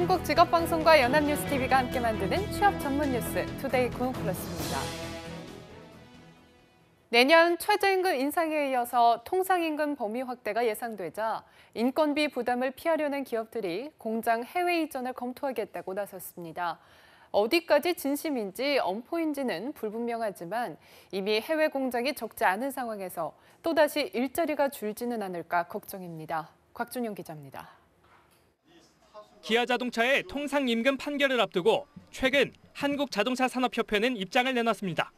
한국직업방송과 연합뉴스TV가 함께 만드는 취업 전문 뉴스 투데이 굿플러스입니다. 내년 최저임금 인상에 이어서 통상임금 범위 확대가 예상되자 인건비 부담을 피하려는 기업들이 공장 해외 이전을 검토하겠다고 나섰습니다. 어디까지 진심인지 엄포인지는 불분명하지만 이미 해외 공장이 적지 않은 상황에서 또다시 일자리가 줄지는 않을까 걱정입니다. 곽준영 기자입니다. 기아자동차의 통상임금 판결을 앞두고 최근 한국자동차산업협회는 입장을 내놨습니다.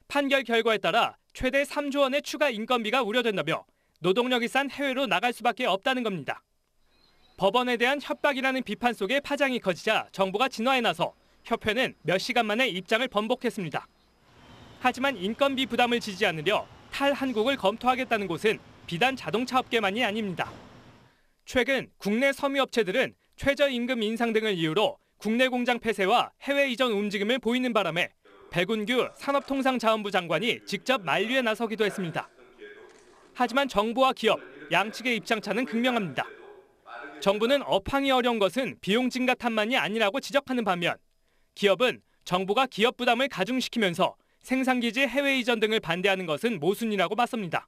판결 결과에 따라 최대 3조 원의 추가 인건비가 우려된다며 노동력이 싼 해외로 나갈 수밖에 없다는 겁니다. 법원에 대한 협박이라는 비판 속에 파장이 커지자 정부가 진화에 나서 협회는 몇 시간 만에 입장을 번복했습니다. 하지만 인건비 부담을 지지 않으려 탈한국을 검토하겠다는 곳은 비단 자동차업계만이 아닙니다. 최근 국내 섬유업체들은 최저임금 인상 등을 이유로 국내 공장 폐쇄와 해외 이전 움직임을 보이는 바람에 백운규 산업통상자원부 장관이 직접 만류에 나서기도 했습니다. 하지만 정부와 기업, 양측의 입장차는 극명합니다. 정부는 업황이 어려운 것은 비용 증가 탓만이 아니라고 지적하는 반면 기업은 정부가 기업 부담을 가중시키면서 생산기지 해외 이전 등을 반대하는 것은 모순이라고 맞섭니다.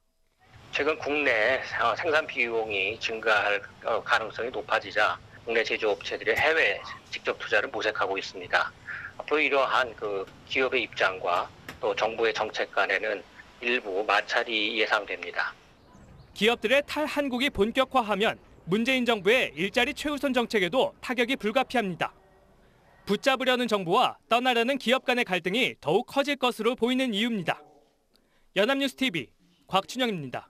최근 국내 생산 비용이 증가할 가능성이 높아지자 국내 제조업체들이 해외 직접 투자를 모색하고 있습니다. 앞으로 이러한 기업의 입장과 또 정부의 정책 간에는 일부 마찰이 예상됩니다. 기업들의 탈한국이 본격화하면 문재인 정부의 일자리 최우선 정책에도 타격이 불가피합니다. 붙잡으려는 정부와 떠나려는 기업 간의 갈등이 더욱 커질 것으로 보이는 이유입니다. 연합뉴스TV 곽준영입니다.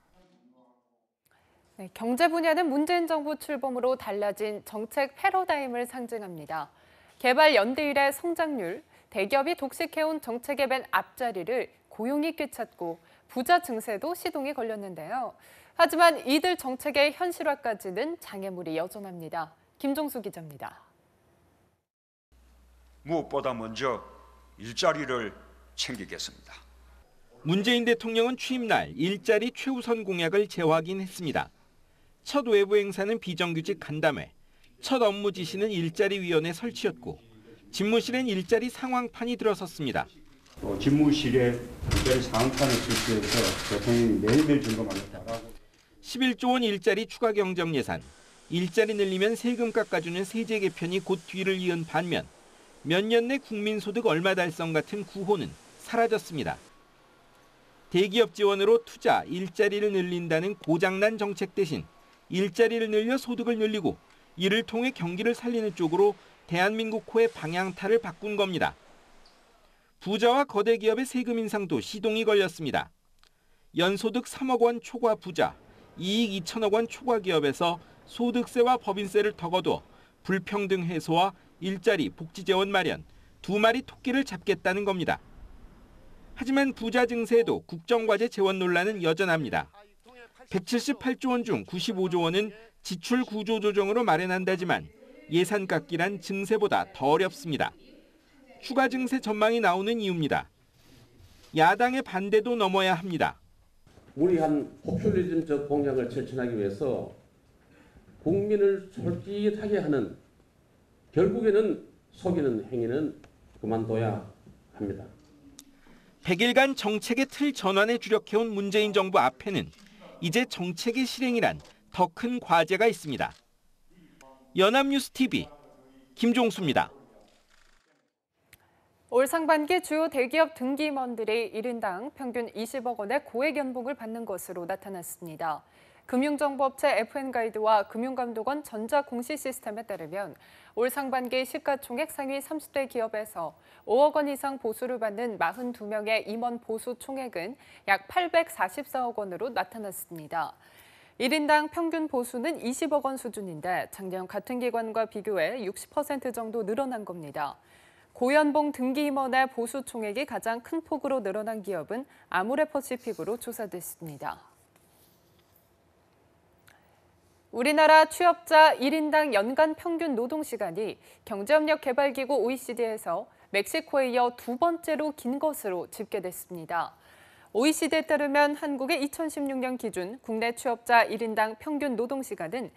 경제 분야는 문재인 정부 출범으로 달라진 정책 패러다임을 상징합니다. 개발 연대 이래 성장률, 대기업이 독식해온 정책의 맨 앞자리를 고용이 꿰찼고 부자 증세도 시동이 걸렸는데요. 하지만 이들 정책의 현실화까지는 장애물이 여전합니다. 김종수 기자입니다. 무엇보다 먼저 일자리를 챙기겠습니다. 문재인 대통령은 취임 날 일자리 최우선 공약을 재확인했습니다. 첫 외부 행사는 비정규직 간담회, 첫 업무 지시는 일자리위원회 설치였고 집무실엔 일자리 상황판이 들어섰습니다. 집무실에 일자리 상황판을 설치해서 대통령이 매일매일 점검하겠다라고. 11조 원 일자리 추가 경정 예산, 일자리 늘리면 세금 깎아주는 세제 개편이 곧 뒤를 이은 반면 몇 년 내 국민소득 얼마 달성 같은 구호는 사라졌습니다. 대기업 지원으로 투자, 일자리를 늘린다는 고장난 정책 대신 일자리를 늘려 소득을 늘리고 이를 통해 경기를 살리는 쪽으로 대한민국호의 방향타를 바꾼 겁니다. 부자와 거대 기업의 세금 인상도 시동이 걸렸습니다. 연소득 3억 원 초과 부자, 이익 2천억 원 초과 기업에서 소득세와 법인세를 더 거둬 불평등 해소와 일자리, 복지 재원 마련, 두 마리 토끼를 잡겠다는 겁니다. 하지만 부자 증세에도 국정과제 재원 논란은 여전합니다. 178조 원 중 95조 원은 지출 구조 조정으로 마련한다지만 예산 깎기란 증세보다 더 어렵습니다. 추가 증세 전망이 나오는 이유입니다. 야당의 반대도 넘어야 합니다. 무리한 포퓰리즘적 공약을 실천하기 위해서 국민을 솔깃하게 하는 결국에는 속이는 행위는 그만둬야 합니다. 100일간 정책의 틀 전환에 주력해온 문재인 정부 앞에는 이제 정책의 실행이란 더 큰 과제가 있습니다. 연합뉴스TV 김종수입니다. 올 상반기 주요 대기업 등기임원들이 1인당 평균 20억 원의 고액 연봉을 받는 것으로 나타났습니다. 금융정보업체 FN가이드와 금융감독원 전자공시시스템에 따르면 올 상반기 시가총액 상위 30대 기업에서 5억 원 이상 보수를 받는 42명의 임원 보수 총액은 약 844억 원으로 나타났습니다. 1인당 평균 보수는 20억 원 수준인데 작년 같은 기간과 비교해 60% 정도 늘어난 겁니다. 고연봉 등기임원의 보수 총액이 가장 큰 폭으로 늘어난 기업은 아모레퍼시픽으로 조사됐습니다. 우리나라 취업자 1인당 연간 평균 노동시간이 경제협력개발기구 OECD에서 멕시코에 이어 두 번째로 긴 것으로 집계됐습니다. OECD에 따르면 한국의 2016년 기준 국내 취업자 1인당 평균 노동시간은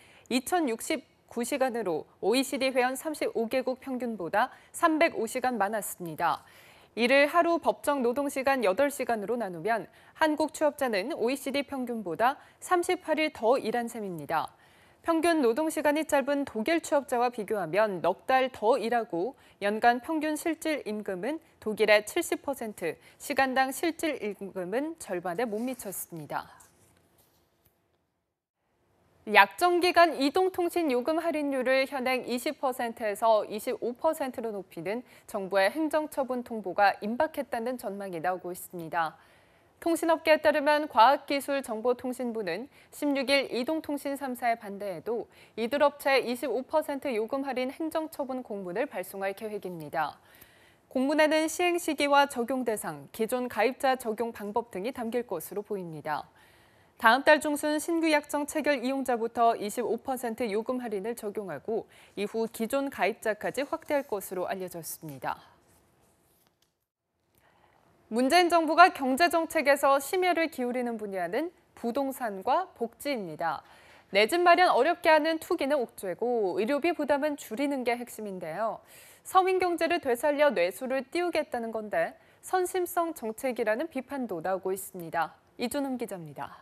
9시간으로 OECD 회원 35개국 평균보다 305시간 많았습니다. 이를 하루 법정 노동시간 8시간으로 나누면 한국 취업자는 OECD 평균보다 38일 더 일한 셈입니다. 평균 노동시간이 짧은 독일 취업자와 비교하면 넉 달 더 일하고 연간 평균 실질 임금은 독일의 70%, 시간당 실질 임금은 절반에 못 미쳤습니다. 약정기간 이동통신 요금 할인율을 현행 20%에서 25%로 높이는 정부의 행정처분 통보가 임박했다는 전망이 나오고 있습니다. 통신업계에 따르면 과학기술정보통신부는 16일 이동통신 3사의 반대에도 이들 업체에 25% 요금 할인 행정처분 공문을 발송할 계획입니다. 공문에는 시행 시기와 적용 대상, 기존 가입자 적용 방법 등이 담길 것으로 보입니다. 다음 달 중순 신규 약정 체결 이용자부터 25% 요금 할인을 적용하고 이후 기존 가입자까지 확대할 것으로 알려졌습니다. 문재인 정부가 경제정책에서 심혈을 기울이는 분야는 부동산과 복지입니다. 내 집 마련 어렵게 하는 투기는 옥죄고 의료비 부담은 줄이는 게 핵심인데요. 서민 경제를 되살려 뇌수를 띄우겠다는 건데 선심성 정책이라는 비판도 나오고 있습니다. 이준음 기자입니다.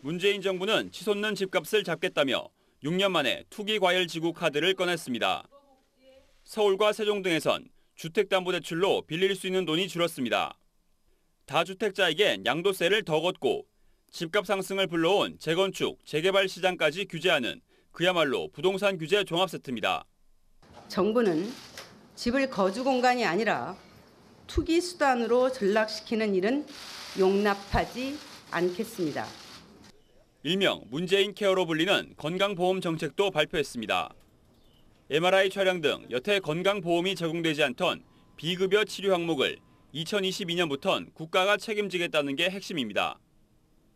문재인 정부는 치솟는 집값을 잡겠다며 6년 만에 투기과열지구 카드를 꺼냈습니다. 서울과 세종 등에선 주택담보대출로 빌릴 수 있는 돈이 줄었습니다. 다주택자에겐 양도세를 더 걷고 집값 상승을 불러온 재건축, 재개발 시장까지 규제하는 그야말로 부동산 규제 종합 세트입니다. 정부는 집을 거주 공간이 아니라 투기 수단으로 전락시키는 일은 용납하지 않겠습니다. 일명 문재인 케어로 불리는 건강보험 정책도 발표했습니다. MRI 촬영 등 여태 건강보험이 제공되지 않던 비급여 치료 항목을 2022년부터는 국가가 책임지겠다는 게 핵심입니다.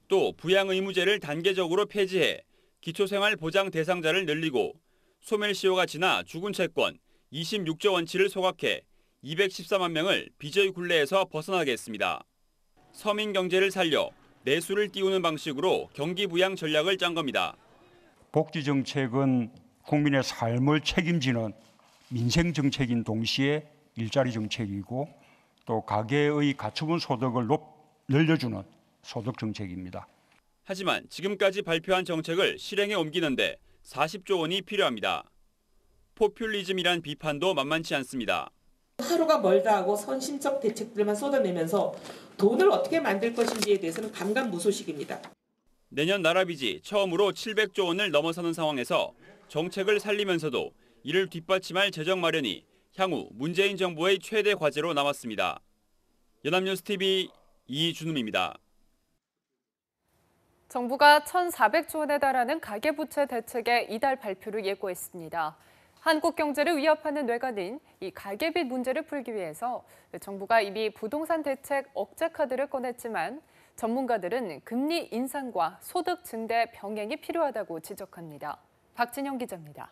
또 부양의무제를 단계적으로 폐지해 기초생활보장 대상자를 늘리고 소멸시효가 지나 죽은 채권 26조 원치를 소각해 214만 명을 빚의 굴레에서 벗어나게 했습니다. 서민 경제를 살려 내수를 띄우는 방식으로 경기 부양 전략을 짠 겁니다. 복지 정책은 국민의 삶을 책임지는 민생 정책인 동시에 일자리 정책이고 또 가계의 갖춰본 소득을 늘려주는 소득 정책입니다. 하지만 지금까지 발표한 정책을 실행에 옮기는데 40조 원이 필요합니다. 포퓰리즘이란 비판도 만만치 않습니다. 하루가 멀다 하고 선심적 대책들만 쏟아내면서 돈을 어떻게 만들 것인지에 대해서는 감감무소식입니다. 내년 나라 빚이 처음으로 700조 원을 넘어서는 상황에서 정책을 살리면서도 이를 뒷받침할 재정 마련이 향후 문재인 정부의 최대 과제로 남았습니다. 연합뉴스TV 이준음입니다. 정부가 1,400조 원에 달하는 가계부채 대책의 이달 발표를 예고했습니다. 한국 경제를 위협하는 뇌관인 이 가계빚 문제를 풀기 위해서 정부가 이미 부동산 대책 억제 카드를 꺼냈지만 전문가들은 금리 인상과 소득 증대 병행이 필요하다고 지적합니다. 박진영 기자입니다.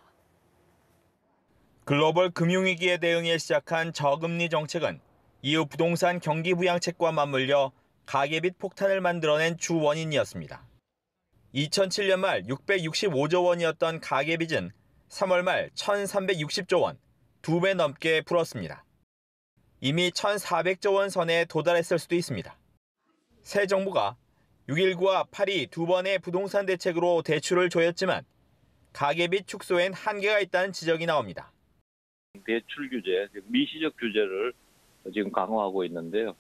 글로벌 금융위기에 대응해 시작한 저금리 정책은 이후 부동산 경기 부양책과 맞물려 가계빚 폭탄을 만들어낸 주 원인이었습니다. 2007년 말 665조 원이었던 가계빚은 3월 말 1,360조 원, 2배 넘게 불었습니다. 이미 1,400조 원 선에 도달했을 수도 있습니다. 새 정부가 6.19와 8.2 두 번의 부동산 대책으로 대출을 조였지만 가계빚 축소엔 한계가 있다는 지적이 나옵니다. 대출 규제, 미시적 규제를 지금 강화하고 있는데요.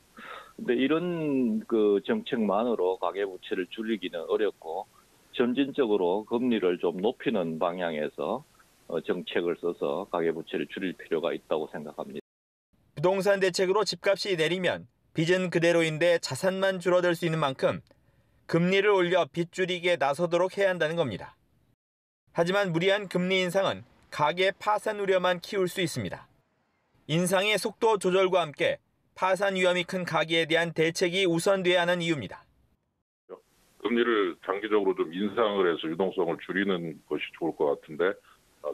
근데 이런 정책만으로 가계부채를 줄이기는 어렵고 점진적으로 금리를 좀 높이는 방향에서 정책을 써서 가계부채를 줄일 필요가 있다고 생각합니다. 부동산 대책으로 집값이 내리면 빚은 그대로인데 자산만 줄어들 수 있는 만큼 금리를 올려 빚 줄이기에 나서도록 해야 한다는 겁니다. 하지만 무리한 금리 인상은 가계 파산 우려만 키울 수 있습니다. 인상의 속도 조절과 함께 파산 위험이 큰 가계에 대한 대책이 우선돼야 하는 이유입니다. 금리를 장기적으로 좀 인상을 해서 유동성을 줄이는 것이 좋을 것 같은데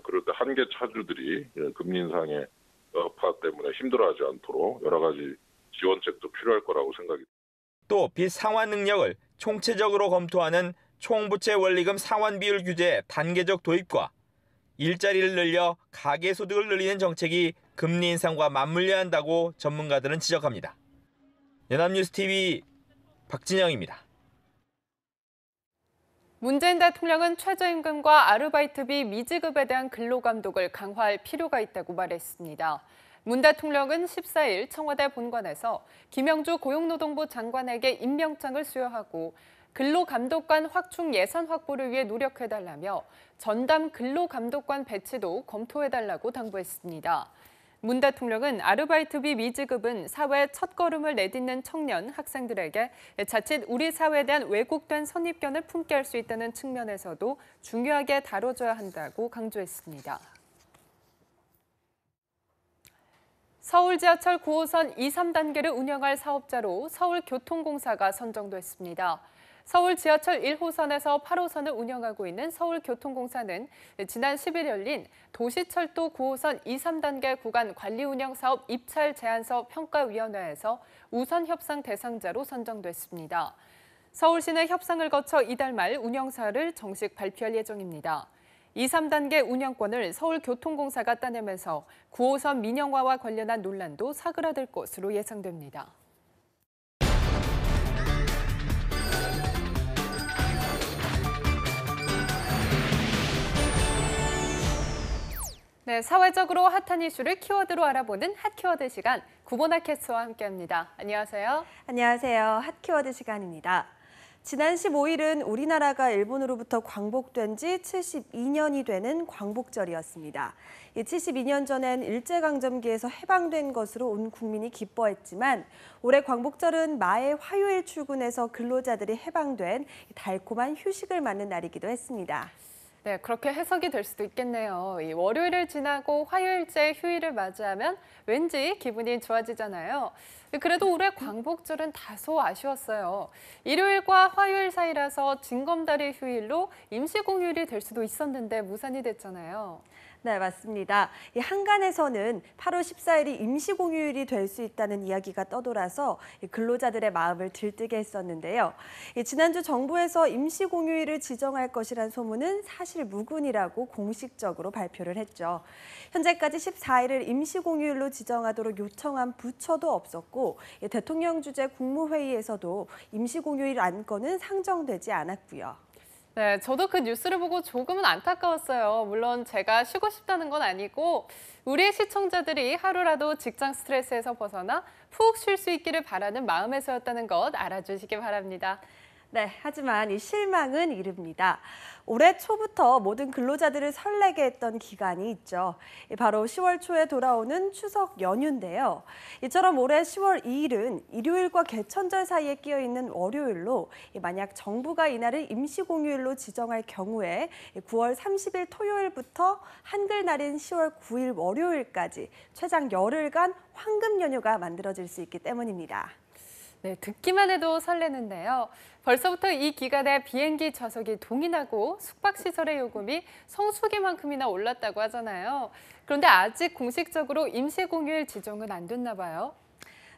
그럴 때 한계 차주들이 금리 인상의 여파 때문에 힘들어하지 않도록 여러 가지 지원책도 필요할 거라고 생각이 듭니다. 또 빚 상환 능력을 총체적으로 검토하는 총부채 원리금 상환 비율 규제 단계적 도입과 일자리를 늘려 가계소득을 늘리는 정책이 금리 인상과 맞물려야 한다고 전문가들은 지적합니다. 연합뉴스TV 박진영입니다. 문재인 대통령은 최저임금과 아르바이트비 미지급에 대한 근로감독을 강화할 필요가 있다고 말했습니다. 문 대통령은 14일 청와대 본관에서 김영주 고용노동부 장관에게 임명장을 수여하고 근로감독관 확충 예산 확보를 위해 노력해달라며 전담 근로감독관 배치도 검토해달라고 당부했습니다. 문 대통령은 아르바이트비 미지급은 사회의 첫걸음을 내딛는 청년, 학생들에게 자칫 우리 사회에 대한 왜곡된 선입견을 품게 할 수 있다는 측면에서도 중요하게 다뤄줘야 한다고 강조했습니다. 서울 지하철 9호선 2, 3단계를 운영할 사업자로 서울교통공사가 선정됐습니다. 서울 지하철 1호선에서 8호선을 운영하고 있는 서울교통공사는 지난 10일 열린 도시철도 9호선 2, 3단계 구간 관리 운영 사업 입찰 제안서 평가위원회에서 우선 협상 대상자로 선정됐습니다. 서울시는 협상을 거쳐 이달 말 운영사를 정식 발표할 예정입니다. 2, 3단계 운영권을 서울교통공사가 따내면서 9호선 민영화와 관련한 논란도 사그라들 것으로 예상됩니다. 네, 사회적으로 핫한 이슈를 키워드로 알아보는 핫키워드 시간, 구보나 캐스터와 함께합니다. 안녕하세요. 안녕하세요. 핫키워드 시간입니다. 지난 15일은 우리나라가 일본으로부터 광복된 지 72년이 되는 광복절이었습니다. 72년 전엔 일제강점기에서 해방된 것으로 온 국민이 기뻐했지만 올해 광복절은 마의 화요일 출근해서 근로자들이 해방된 달콤한 휴식을 맞는 날이기도 했습니다. 네, 그렇게 해석이 될 수도 있겠네요. 이 월요일을 지나고 화요일째 휴일을 맞이하면 왠지 기분이 좋아지잖아요. 그래도 올해 광복절은 다소 아쉬웠어요. 일요일과 화요일 사이라서 징검다리 휴일로 임시공휴일이 될 수도 있었는데 무산이 됐잖아요. 네, 맞습니다. 이 한간에서는 8월 14일이 임시공휴일이 될 수 있다는 이야기가 떠돌아서 근로자들의 마음을 들뜨게 했었는데요. 지난주 정부에서 임시공휴일을 지정할 것이란 소문은 사실 무근이라고 공식적으로 발표를 했죠. 현재까지 14일을 임시공휴일로 지정하도록 요청한 부처도 없었고 대통령 주재 국무회의에서도 임시공휴일 안건은 상정되지 않았고요. 네, 저도 그 뉴스를 보고 조금은 안타까웠어요. 물론 제가 쉬고 싶다는 건 아니고 우리의 시청자들이 하루라도 직장 스트레스에서 벗어나 푹 쉴 수 있기를 바라는 마음에서였다는 것 알아주시기 바랍니다. 네, 하지만 이 실망은 이릅니다. 올해 초부터 모든 근로자들을 설레게 했던 기간이 있죠. 바로 10월 초에 돌아오는 추석 연휴인데요. 이처럼 올해 10월 2일은 일요일과 개천절 사이에 끼어 있는 월요일로 만약 정부가 이날을 임시공휴일로 지정할 경우에 9월 30일 토요일부터 한글날인 10월 9일 월요일까지 최장 열흘간 황금 연휴가 만들어질 수 있기 때문입니다. 네, 듣기만 해도 설레는데요. 벌써부터 이 기간에 비행기 좌석이 동인하고 숙박시설의 요금이 성수기만큼이나 올랐다고 하잖아요. 그런데 아직 공식적으로 임시공휴일 지정은 안 됐나 봐요.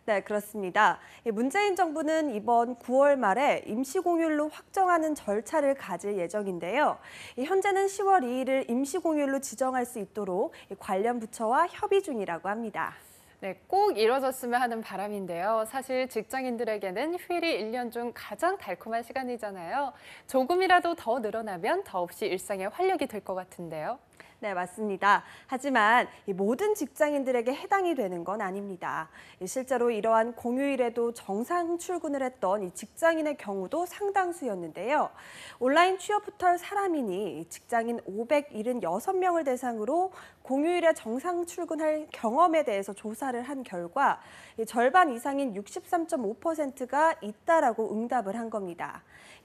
네, 그렇습니다. 문재인 정부는 이번 9월 말에 임시공휴일로 확정하는 절차를 가질 예정인데요. 현재는 10월 2일을 임시공휴일로 지정할 수 있도록 관련 부처와 협의 중이라고 합니다. 네, 꼭 이뤄졌으면 하는 바람인데요. 사실 직장인들에게는 휴일이 1년 중 가장 달콤한 시간이잖아요. 조금이라도 더 늘어나면 더없이 일상에 활력이 될 것 같은데요. 네, 맞습니다. 하지만 모든 직장인들에게 해당이 되는 건 아닙니다. 실제로 이러한 공휴일에도 정상 출근을 했던 이 직장인의 경우도 상당수였는데요. 온라인 취업 포털 사람인이 직장인 576명을 대상으로 공휴일에 정상 출근할 경험에 대해서 조사를 한 결과 절반 이상인 63.5%가 있다라고 응답을 한 겁니다.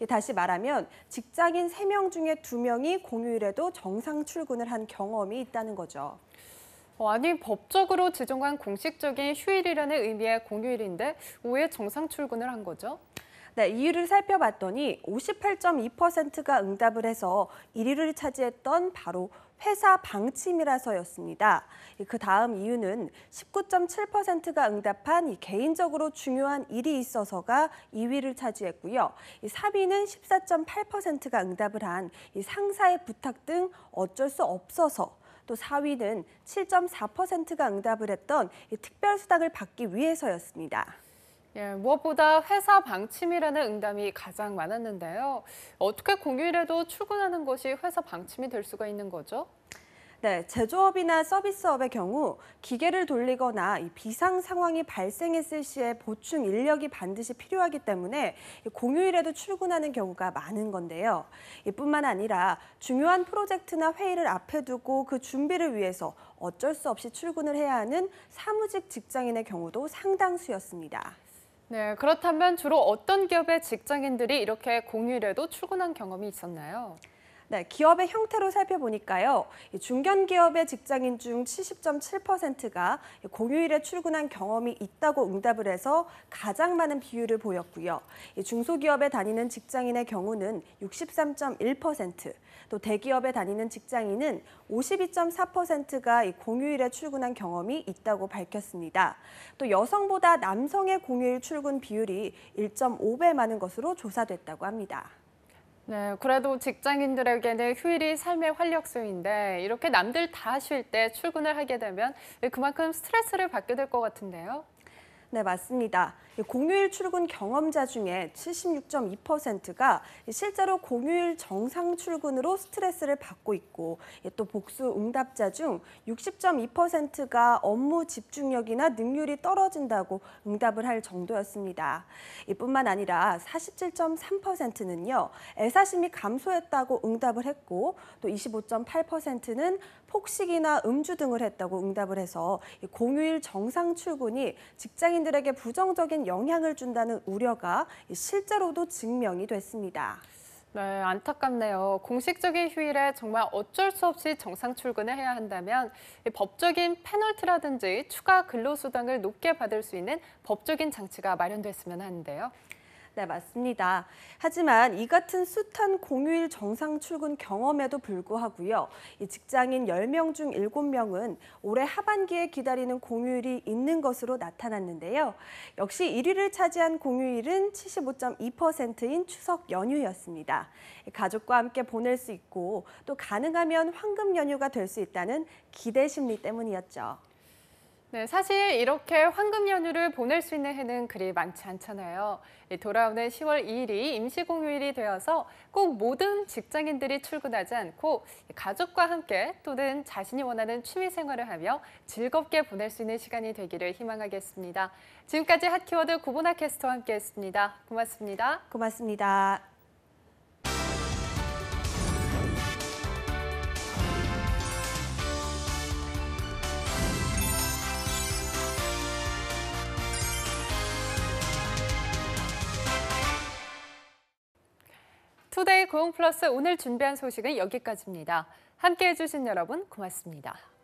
다시 말하면 직장인 3명 중에 2명이 공휴일에도 정상 출근을 한 경험이 있다는 거죠. 아니, 법적으로 지정한 공식적인 휴일이라는 의미의 공휴일인데 왜 정상 출근을 한 거죠? 네, 이유를 살펴봤더니 58.2%가 응답을 해서 1위를 차지했던 바로 회사 방침이라서였습니다. 그 다음 이유는 19.7%가 응답한 이 개인적으로 중요한 일이 있어서가 2위를 차지했고요. 3위는 14.8%가 응답을 한 이 상사의 부탁 등 어쩔 수 없어서, 또 4위는 7.4%가 응답을 했던 이 특별수당을 받기 위해서였습니다. 예, 무엇보다 회사 방침이라는 응답이 가장 많았는데요. 어떻게 공휴일에도 출근하는 것이 회사 방침이 될 수가 있는 거죠? 네, 제조업이나 서비스업의 경우 기계를 돌리거나 비상 상황이 발생했을 시에 보충 인력이 반드시 필요하기 때문에 공휴일에도 출근하는 경우가 많은 건데요. 이뿐만 아니라 중요한 프로젝트나 회의를 앞에 두고 그 준비를 위해서 어쩔 수 없이 출근을 해야 하는 사무직 직장인의 경우도 상당수였습니다. 네, 그렇다면 주로 어떤 기업의 직장인들이 이렇게 공휴일에도 출근한 경험이 있었나요? 네, 기업의 형태로 살펴보니까요. 중견기업의 직장인 중 70.7%가 공휴일에 출근한 경험이 있다고 응답을 해서 가장 많은 비율을 보였고요. 중소기업에 다니는 직장인의 경우는 63.1%, 또 대기업에 다니는 직장인은 52.4%가 공휴일에 출근한 경험이 있다고 밝혔습니다. 또 여성보다 남성의 공휴일 출근 비율이 1.5배 많은 것으로 조사됐다고 합니다. 네, 그래도 직장인들에게는 휴일이 삶의 활력소인데 이렇게 남들 다 쉴 때 출근을 하게 되면 그만큼 스트레스를 받게 될 것 같은데요. 네, 맞습니다. 공휴일 출근 경험자 중에 76.2%가 실제로 공휴일 정상 출근으로 스트레스를 받고 있고, 또 복수 응답자 중 60.2%가 업무 집중력이나 능률이 떨어진다고 응답을 할 정도였습니다. 이뿐만 아니라 47.3%는요, 애사심이 감소했다고 응답을 했고, 또 25.8%는 폭식이나 음주 등을 했다고 응답을 해서 공휴일 정상 출근이 직장인들에게 부정적인 영향을 준다는 우려가 실제로도 증명이 됐습니다. 네, 안타깝네요. 공식적인 휴일에 정말 어쩔 수 없이 정상 출근을 해야 한다면 법적인 페널티라든지 추가 근로수당을 높게 받을 수 있는 법적인 장치가 마련됐으면 하는데요. 네, 맞습니다. 하지만 이 같은 숱한 공휴일 정상 출근 경험에도 불구하고요. 이 직장인 10명 중 7명은 올해 하반기에 기다리는 공휴일이 있는 것으로 나타났는데요. 역시 1위를 차지한 공휴일은 75.2%인 추석 연휴였습니다. 가족과 함께 보낼 수 있고 또 가능하면 황금 연휴가 될 수 있다는 기대 심리 때문이었죠. 네, 사실 이렇게 황금 연휴를 보낼 수 있는 해는 그리 많지 않잖아요. 돌아오는 10월 2일이 임시공휴일이 되어서 꼭 모든 직장인들이 출근하지 않고 가족과 함께 또는 자신이 원하는 취미 생활을 하며 즐겁게 보낼 수 있는 시간이 되기를 희망하겠습니다. 지금까지 핫키워드 구보나 캐스터와 함께했습니다. 고맙습니다. 고맙습니다. 투데이 고용플러스 오늘 준비한 소식은 여기까지입니다. 함께해 주신 여러분 고맙습니다.